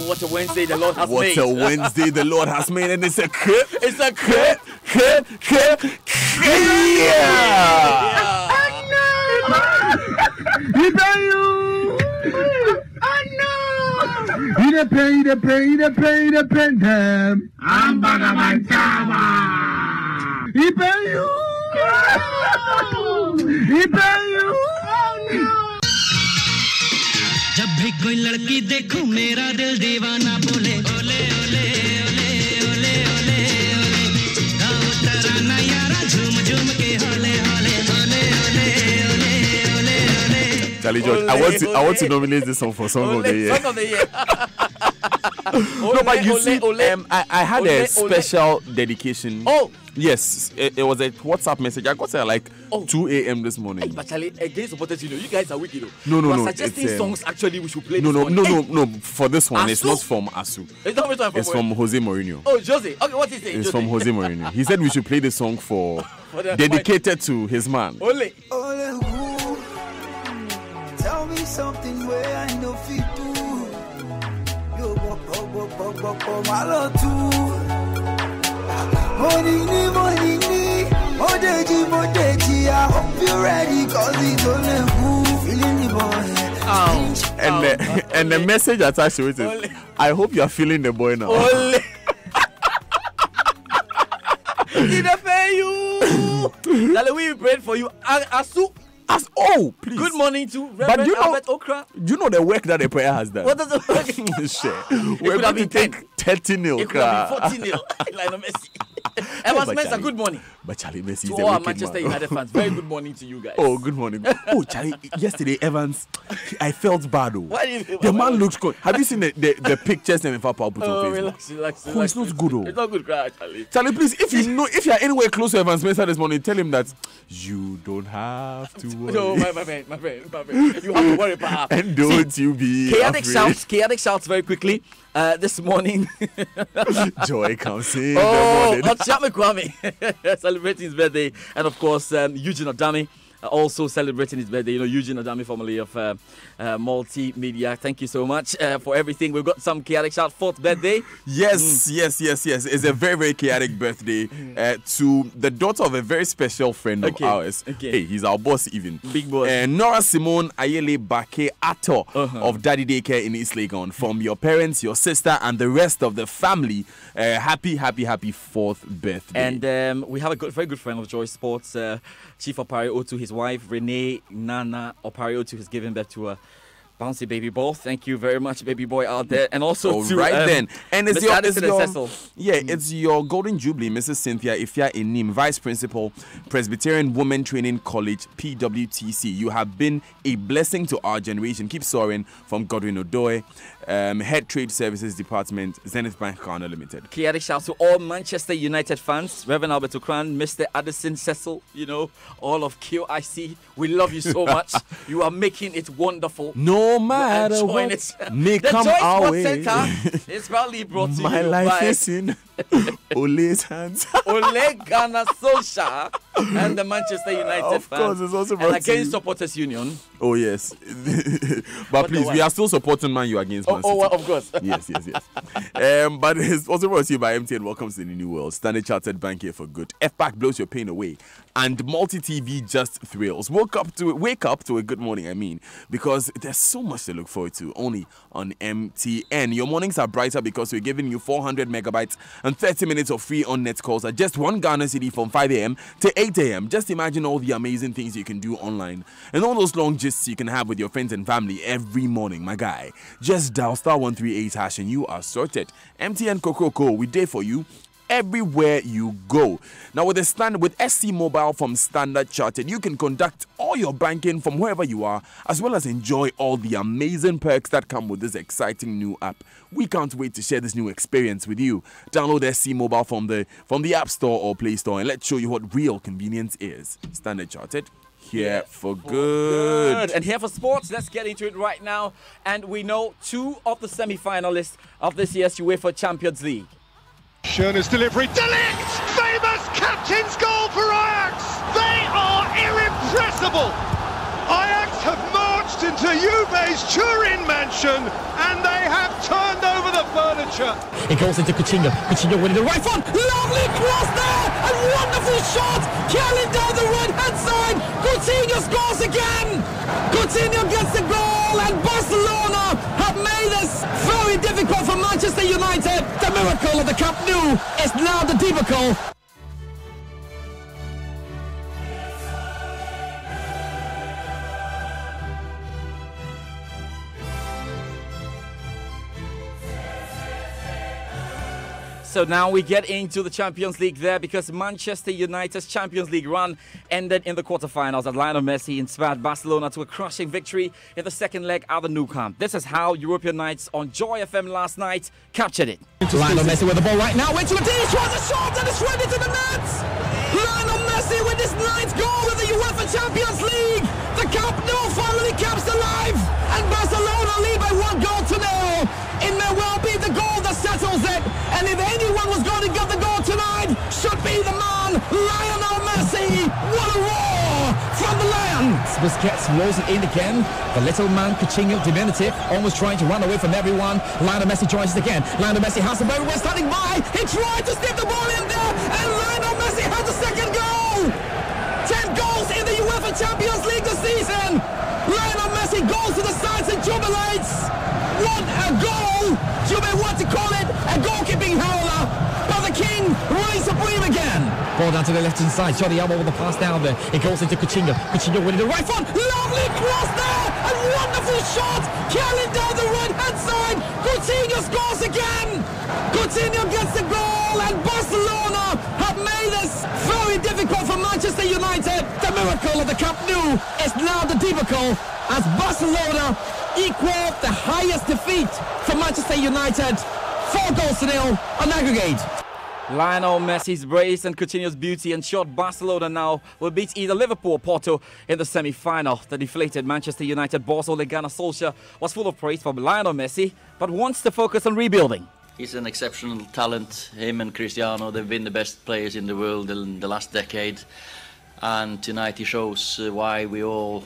what a Wednesday the Lord has What made. a Wednesday the Lord has made, and it's a clip. It's a clip. Yeah. He depend them. I'm Bagamantama. He pay you. He pay you. जब भी कोई लड़की देखूं मेरा दिल दीवाना बोले ओले ओले ओले ओले ओले ओले गाओ तराना यारा झूम झूम के होले होले ओले ओले ओले ओले ओले Charlie George, I want to nominate this song for Song of the Year. Song of the Year. No, but you see, I had a special dedication. Oh. Yes, it was a WhatsApp message. I got it at like 2 a.m. this morning. Hey, but Charlie, against supporters, you guys are wicked. No. You are suggesting songs actually we should play. No. For this one, it's not from Asu. It's from Jose Mourinho. Oh, Jose. Okay, what is it? It's from Jose Mourinho. He said we should play the song for dedicated to his man. Ole. Tell me something where I know fit do. Yo, my love too. Money, Modeji. I hope you're ready, cause it's only who feeling the boy. And the message attached to it is, I hope you're feeling the boy now. Ole. Did I pay you? Charlie, we prayed for you. Asu. Please. Good morning to Reverend Albert Okra. Do you know the work that the prayer has done? What does the work? We're going to take 30-0. It could have been 40-0. Lionel Messi. Evans Mensah, good morning. But Charlie Messi is to all our Manchester United fans, very good morning to you guys. Oh, good morning. Oh, Charlie, yesterday, Evans, I felt bad. Why do you feel the bad? man looks good. Have you seen the pictures and put on Facebook? Relax. Oh, it's not good. It's not good, Charlie. Charlie, please, if you are anywhere close to Evans Mensah this morning, tell him that you don't have to worry. No, my friend. You have to worry, perhaps. And don't you be chaotic afraid. Chaotic shouts very quickly. This morning, joy comes in the morning. Chapman Kwame celebrating his birthday, and of course Eugene Adami also celebrating his birthday. Eugene Adami, formerly of Multimedia. Thank you so much for everything. We've got some chaotic shout. 4th birthday. Yes. It's a very, very chaotic birthday to the daughter of a very special friend of ours. Hey, he's our boss even. Big boss. Nora Simone Ayele Bake Ato of Daddy Daycare in East Legon. From your parents, your sister, and the rest of the family, happy 4th birthday. And we have a very good friend of Joy Sports, Chief Opari Otu, his wife, Renee Nana Opari Otu, has given birth to a bouncy baby boy. Thank you very much, baby boy out there. And also to then. And it's it's your Golden Jubilee, Mrs. Cynthia Ifya Inim, Vice Principal, Presbyterian Women Training College, PWTC. You have been a blessing to our generation. Keep soaring. From Godwin Odoe, Head Trade Services Department, Zenith Bank Ghana Limited. Chaotic shouts to all Manchester United fans, Reverend Albert Okran, Mr. Addison Cecil, all of QIC. We love you so much. You are making it wonderful. No matter what may come our way. The Joy Sports Center is proudly brought to My you life by is in Ole's hands. Ole Ghana Solskjaer and the Manchester United of course, it's also brought and against Supporters Union. Oh yes, but please, we are still supporting Man U against Man City. Well, of course. Yes. But it's also brought to you by MTN. Welcome to the new world. Standard Chartered Bank here for good. FPAC blows your pain away, and Multi-TV just thrills. Wake up to a good morning. Because there's so much to look forward to only on MTN. Your mornings are brighter because we're giving you 400 megabytes and 30 minutes of free on-net calls at just 1 Ghana cedi from 5 a.m. to 8 a.m. Just imagine all the amazing things you can do online and all those long gists you can have with your friends and family every morning, my guy. Just dial *138# and you are sorted. MTN Kokoko, we there for you everywhere you go. Now with SC Mobile from Standard Chartered, you can conduct all your banking from wherever you are, as well as enjoy all the amazing perks that come with this exciting new app. We can't wait to share this new experience with you. Download SC Mobile from the App Store or Play Store, and let's show you what real convenience is. Standard Chartered, here for good. And here for sports, let's get into it right now. And we know 2 of the semi-finalists of this year's UEFA Champions League. Schöne's delivery, De Ligt! Famous captain's goal for Ajax! They are irrepressible! Ajax have marched into to Juve's Turin mansion, and they have turned over the furniture. It goes into Coutinho. Coutinho winning the right foot. Lovely cross there. A wonderful shot. Carrying down the right-hand side. Coutinho scores again. Coutinho gets the goal, and Barcelona have made this very difficult for Manchester United. The miracle of the Camp Nou is now the debacle. So now we get into the Champions League there, because Manchester United's Champions League run ended in the quarterfinals as Lionel Messi inspired Barcelona to a crushing victory in the second leg at the Nou Camp. This is how European Nights on Joy FM last night captured it. Lionel Messi with the ball right now, into a dish, was a shot and it's ready to the net! Lionel Messi with his 9th goal in the UEFA Champions League! The Camp Nou finally comes alive, and Barcelona lead by 1-0. It may well be the goal that settles it, and if anyone was going to get the goal tonight, should be the man, Lionel Messi. What a roar from the Lions! Busquets rolls it in again. The little man, Coutinho, diminutive, almost trying to run away from everyone. Lionel Messi joins it again. Lionel Messi has the ball, everyone standing by. He tried to snip the ball in there, and Lionel Messi has the second goal. 10 goals in the UEFA Champions League this season. Lionel Messi goes to the sides and jubilates. What a goal! You may want to call it a goalkeeping howler, but the king reigns supreme again. Ball down to the left-hand side. Jordi Alba with the pass down there. It goes into Coutinho. Coutinho winning the right foot. Lovely cross there! A wonderful shot! Carrying down the right-hand side. Coutinho scores again! Coutinho gets the goal, and Barcelona have made this very difficult for Manchester United. The miracle of the Camp Nou is now the debacle as Barcelona equal the highest defeat for Manchester United. 4-0 on aggregate. Lionel Messi's brace and Coutinho's beauty ensured Barcelona now will beat either Liverpool or Porto in the semi-final. The deflated Manchester United boss Ole Gunnar Solskjaer was full of praise for Lionel Messi, but wants to focus on rebuilding. He's an exceptional talent. Him and Cristiano, they've been the best players in the world in the last decade. And tonight he shows why we all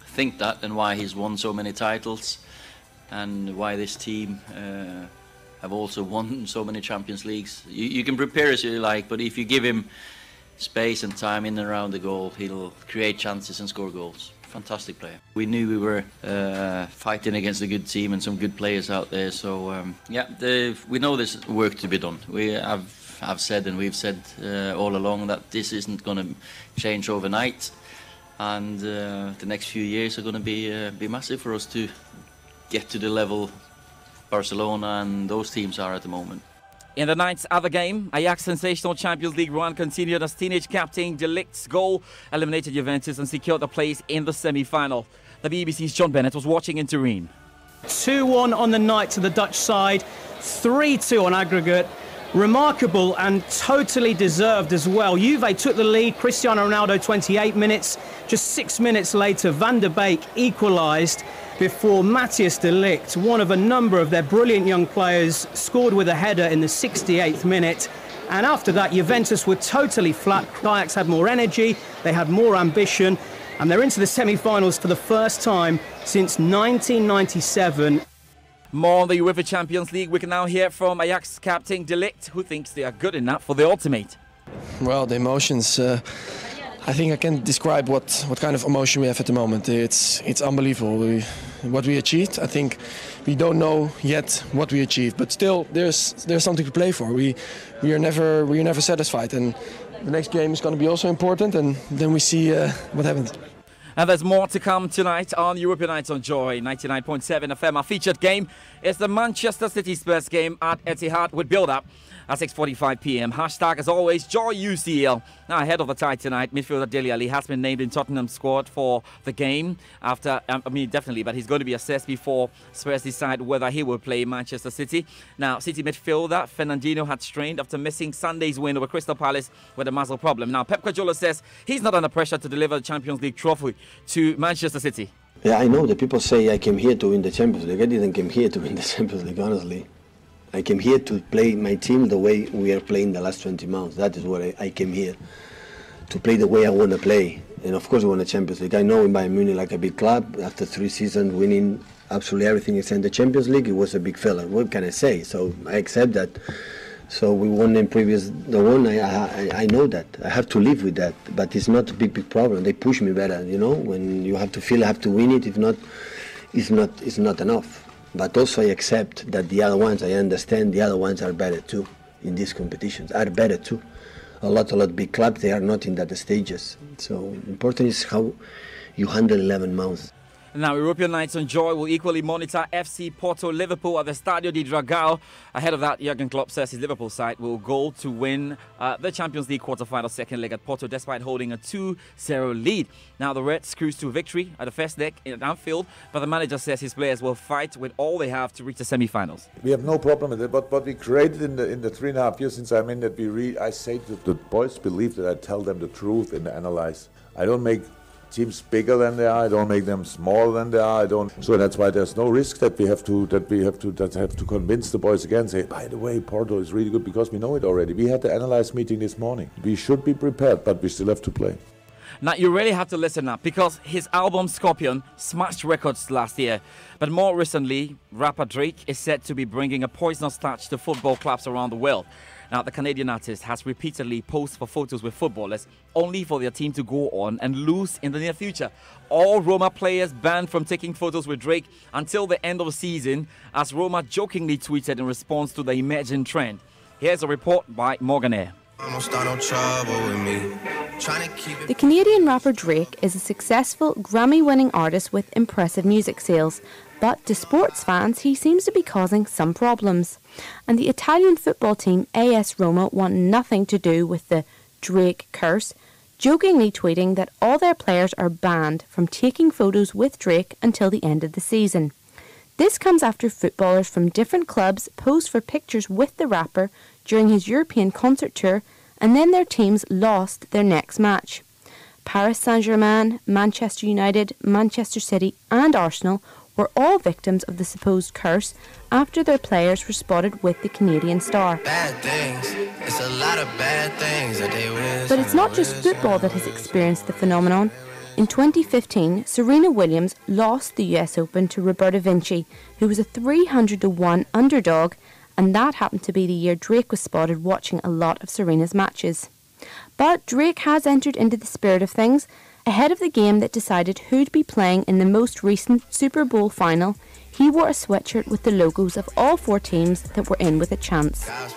think that, and why he's won so many titles, and why this team have also won so many Champions Leagues. You can prepare as you like, but if you give him space and time in and around the goal, he'll create chances and score goals. Fantastic player. We knew we were fighting against a good team and some good players out there, so we know there's work to be done. We have said, and we've said all along, that this isn't going to change overnight. And the next few years are going to be massive for us to get to the level Barcelona and those teams are at the moment. In the night's other game, Ajax's sensational Champions League run continued as teenage captain De Ligt's goal eliminated Juventus and secured a place in the semi-final. The BBC's John Bennett was watching in Turin. 2-1 on the night to the Dutch side, 3-2 on aggregate. Remarkable and totally deserved as well. Juve took the lead, Cristiano Ronaldo 28 minutes. Just 6 minutes later, Van der Beek equalised before Matthijs de Ligt, one of a number of their brilliant young players, scored with a header in the 68th minute. And after that, Juventus were totally flat. Ajax had more energy, they had more ambition, and they're into the semi-finals for the first time since 1997. More on the UEFA Champions League. We can now hear from Ajax captain De Ligt, who thinks they are good enough for the ultimate. Well, the emotions, I think I can describe what kind of emotion we have at the moment. It's unbelievable what we achieved. I think we don't know yet what we achieved, but still there's something to play for. We are never satisfied, and the next game is going to be also important, and then we see what happens. And there's more to come tonight on European Nights on Joy 99.7 FM. Our featured game is the Manchester City Spurs game at Etihad with build-up at 6:45 p.m. Hashtag, as always, JoyUCL. Now, ahead of the tie tonight, midfielder Dele Alli has been named in Tottenham's squad for the game. After, definitely, but he's going to be assessed before Spurs decide whether he will play Manchester City. Now, City midfielder Fernandinho had strained after missing Sunday's win over Crystal Palace with a muscle problem. Now, Pep Guardiola says he's not under pressure to deliver the Champions League trophy to Manchester City. Yeah, I know that people say I came here to win the Champions League. I didn't come here to win the Champions League, honestly. I came here to play my team the way we are playing the last 20 months. That is what I came here. play the way I want to play. And of course we won the Champions League. I know in Bayern Munich, like a big club, after 3 seasons winning absolutely everything except the Champions League, it was a big failure. What can I say? So I accept that. So we won in the one. I know that. I have to live with that. But it's not a big problem. They push me better, you know. When you have to feel I have to win it, if not, it's not enough. But also I accept that the other ones, I understand the other ones are better too in these competitions. Are better too. A lot big clubs, they are not in that stages. So important is how you handle 11 months. Now, European Nights on Joy will equally monitor FC Porto Liverpool at the Stadio di Dragao. Ahead of that, Jurgen Klopp says his Liverpool side will go to win the Champions League quarter-final second leg at Porto, despite holding a 2-0 lead. Now, the Reds cruise to victory at the first leg at Anfield, but the manager says his players will fight with all they have to reach the semi-finals. We have no problem with it, but what we created in the 3.5 years since I'm in that I say to the boys, believe that I tell them the truth and analyze. I don't make teams bigger than they are. I don't make them smaller than they are. So that's why there's no risk that we have to convince the boys again. Say, by the way, Porto is really good because we know it already. We had the analyze meeting this morning. We should be prepared, but we still have to play. Now, you really have to listen up because his album Scorpion smashed records last year. But more recently, rapper Drake is said to be bringing a poisonous touch to football clubs around the world. Now, the Canadian artist has repeatedly posed for photos with footballers only for their team to go on and lose in the near future. All Roma players banned from taking photos with Drake until the end of the season, as Roma jokingly tweeted in response to the emerging trend. Here's a report by Morgan Air. The Canadian rapper Drake is a successful Grammy-winning artist with impressive music sales. But to sports fans, he seems to be causing some problems. And the Italian football team AS Roma want nothing to do with the Drake curse, jokingly tweeting that all their players are banned from taking photos with Drake until the end of the season. This comes after footballers from different clubs posed for pictures with the rapper during his European concert tour, and then their teams lost their next match. Paris Saint-Germain, Manchester United, Manchester City and Arsenal were all victims of the supposed curse after their players were spotted with the Canadian star. Bad things. It's a lot of bad things that they wish. But it's not just football that has experienced the phenomenon. In 2015, Serena Williams lost the US Open to Roberta Vinci, who was a 300-1 underdog, and that happened to be the year Drake was spotted watching a lot of Serena's matches. But Drake has entered into the spirit of things. Ahead of the game that decided who'd be playing in the most recent Super Bowl final, he wore a sweatshirt with the logos of all 4 teams that were in with a chance. God's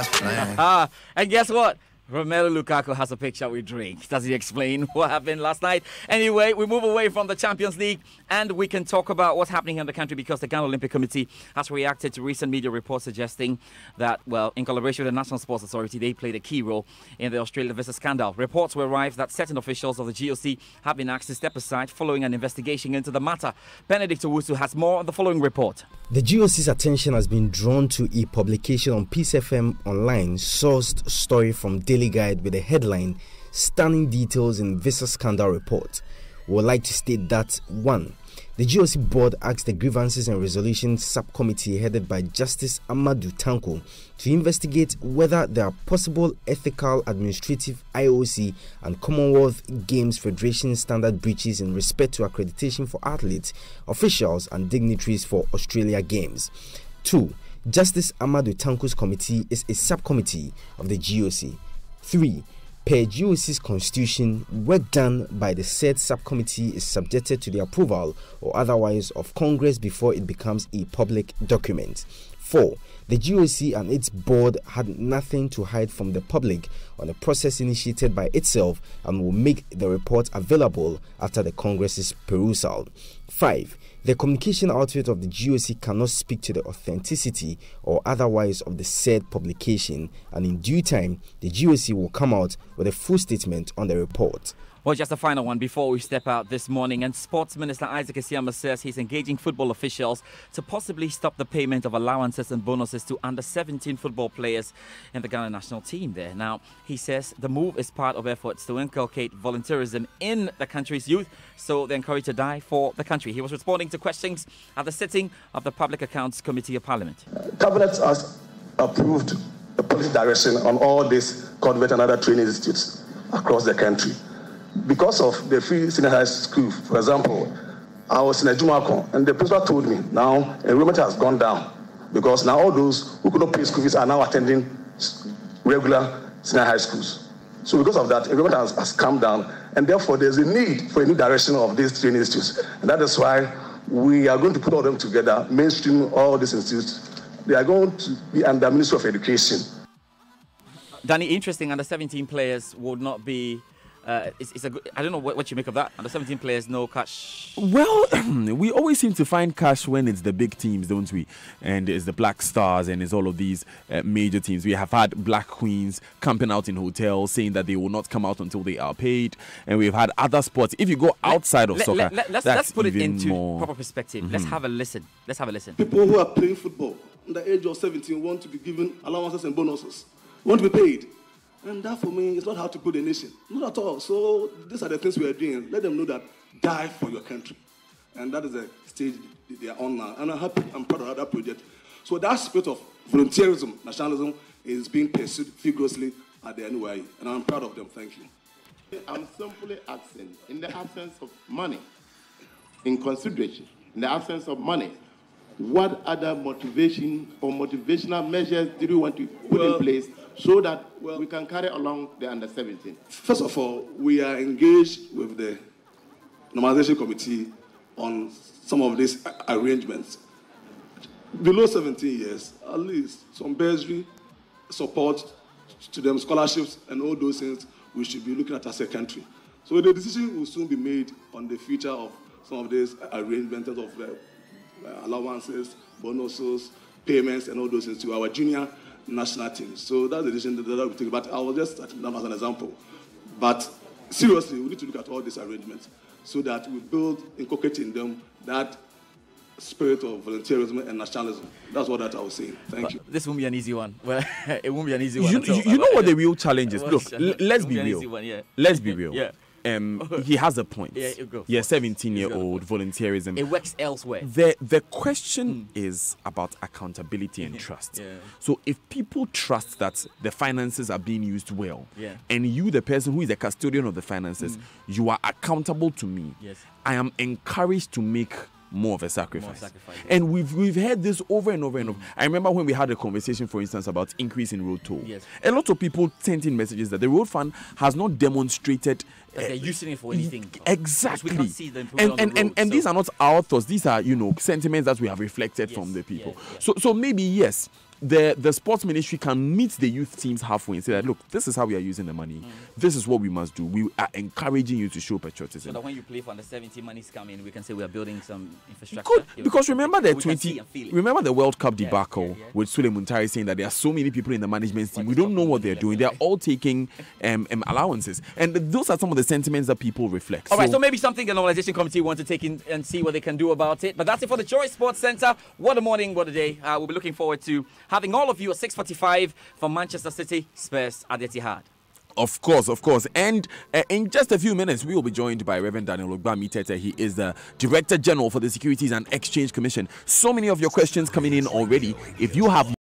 plan. And guess what? Romelu Lukaku has a picture with Drake. Does he explain what happened last night? Anyway, we move away from the Champions League and we can talk about what's happening in the country because the Ghana Olympic Committee has reacted to recent media reports suggesting that, well, in collaboration with the National Sports Authority, they played a key role in the Australia visa scandal. Reports were arrived that certain officials of the GOC have been asked to step aside following an investigation into the matter. Benedict Owusu has more on the following report. The GOC's attention has been drawn to a publication on Peace FM Online sourced story from Daily Guide with the headline "Stunning Details in Visa Scandal Report." We would like to state that 1. The GOC board asked the Grievances and Resolutions Subcommittee headed by Justice Amadou Tanko to investigate whether there are possible ethical, administrative, IOC and Commonwealth Games Federation standard breaches in respect to accreditation for athletes, officials and dignitaries for Australia Games. 2. Justice Amadou Tanko's committee is a subcommittee of the GOC. 3. Per GOC's constitution, work done by the said subcommittee is subjected to the approval or otherwise of Congress before it becomes a public document. 4. The GOC and its board had nothing to hide from the public on a process initiated by itself and will make the report available after the Congress's perusal. 5. The communication outfit of the GOC cannot speak to the authenticity or otherwise of the said publication, and in due time, the GOC will come out with a full statement on the report. Well, just a final one before we step out this morning. And Sports Minister Isaac Asiama says he's engaging football officials to possibly stop the payment of allowances and bonuses to under-17 football players in the Ghana national team there. Now, he says the move is part of efforts to inculcate volunteerism in the country's youth, so they're encouraged to die for the country. He was responding to questions at the sitting of the Public Accounts Committee of Parliament. Cabinet has approved the policy direction on all these Convent and other training institutes across the country. Because of the free senior high school, for example, I was in a Jumako, and the principal told me now enrollment has gone down because now all those who could not pay school fees are now attending regular senior high schools. So because of that, enrollment has come down, and therefore there's a need for a new direction of these training institutes. And that is why we are going to put all of them together, mainstream all these institutes. They are going to be under Ministry of Education. Danny, interesting, under 17 players would not be... it's a good, I don't know what you make of that. Under 17 players, no cash. Well, we always seem to find cash when it's the big teams, don't we? And it's the Black Stars and it's all of these major teams. We have had Black Queens camping out in hotels saying that they will not come out until they are paid. And we've had other sports. If you go outside of soccer, let's put it into more proper perspective. Let's have a listen. People who are playing football under the age of 17 want to be given allowances and bonuses, want to be paid. And that, for me, is not how to build a nation. Not at all. So these are the things we are doing. Let them know that die for your country. And that is the stage they are on now. And I'm proud of that project. So that spirit of volunteerism, nationalism, is being pursued vigorously at the NYE. And I'm proud of them. Thank you. I'm simply asking, in the absence of money, in consideration, in the absence of money, what other motivation or motivational measures did we want to put in place so that we can carry along the under-17? First of all, we are engaged with the normalization committee on some of these arrangements. Below 17 years, at least some bursary support to them, scholarships and all those things we should be looking at as a country. So the decision will soon be made on the future of some of these arrangements of allowances, bonuses, payments and all those things to our junior national team. So that's the decision that we take. But I was just starting them as an example. But seriously, we need to look at all these arrangements so that we build, inculcate in them that spirit of volunteerism and nationalism. That's what I was saying. Thank you. This won't be an easy one. Well, it won't be an easy one. You know what the real challenge is? Look, let's be real. Let's be real. Yeah. He has a point. Yeah, it goes. 17-year-old volunteerism. It works elsewhere. The question is about accountability and trust. Yeah. So if people trust that the finances are being used well, yeah, and you, the person who is the custodian of the finances, you are accountable to me, yes, I am encouraged to make more of a sacrifice. And we've heard this over and over and over. I remember when we had a conversation, for instance, about increase in road toll. Yes. A lot of people sent in messages that the road fund has not demonstrated that they're using it for anything. Exactly. We can't see the improvement on the road, and these are not our thoughts. These are, sentiments that we have reflected from the people. So maybe, yes, the sports ministry can meet the youth teams halfway and say that, look, this is how we are using the money. This is what we must do. We are encouraging you to show patriotism. So that when you play for under 17, money's coming, we can say we are building some infrastructure. Good, because remember the World Cup debacle with Sule Muntari saying that there are so many people in the management team. We don't know what they're doing. They're all taking allowances. And those are some of the sentiments that people reflect. All right, so maybe something the normalization committee want to take in and see what they can do about it. But that's it for the Choice Sports Centre. What a morning, what a day. We'll be looking forward to having all of you at 6:45 from Manchester City Spurs at Etihad. Of course. And in just a few minutes, we will be joined by Reverend Daniel Ogbami Tete. He is the Director General for the Securities and Exchange Commission. So many of your questions coming in already. If you have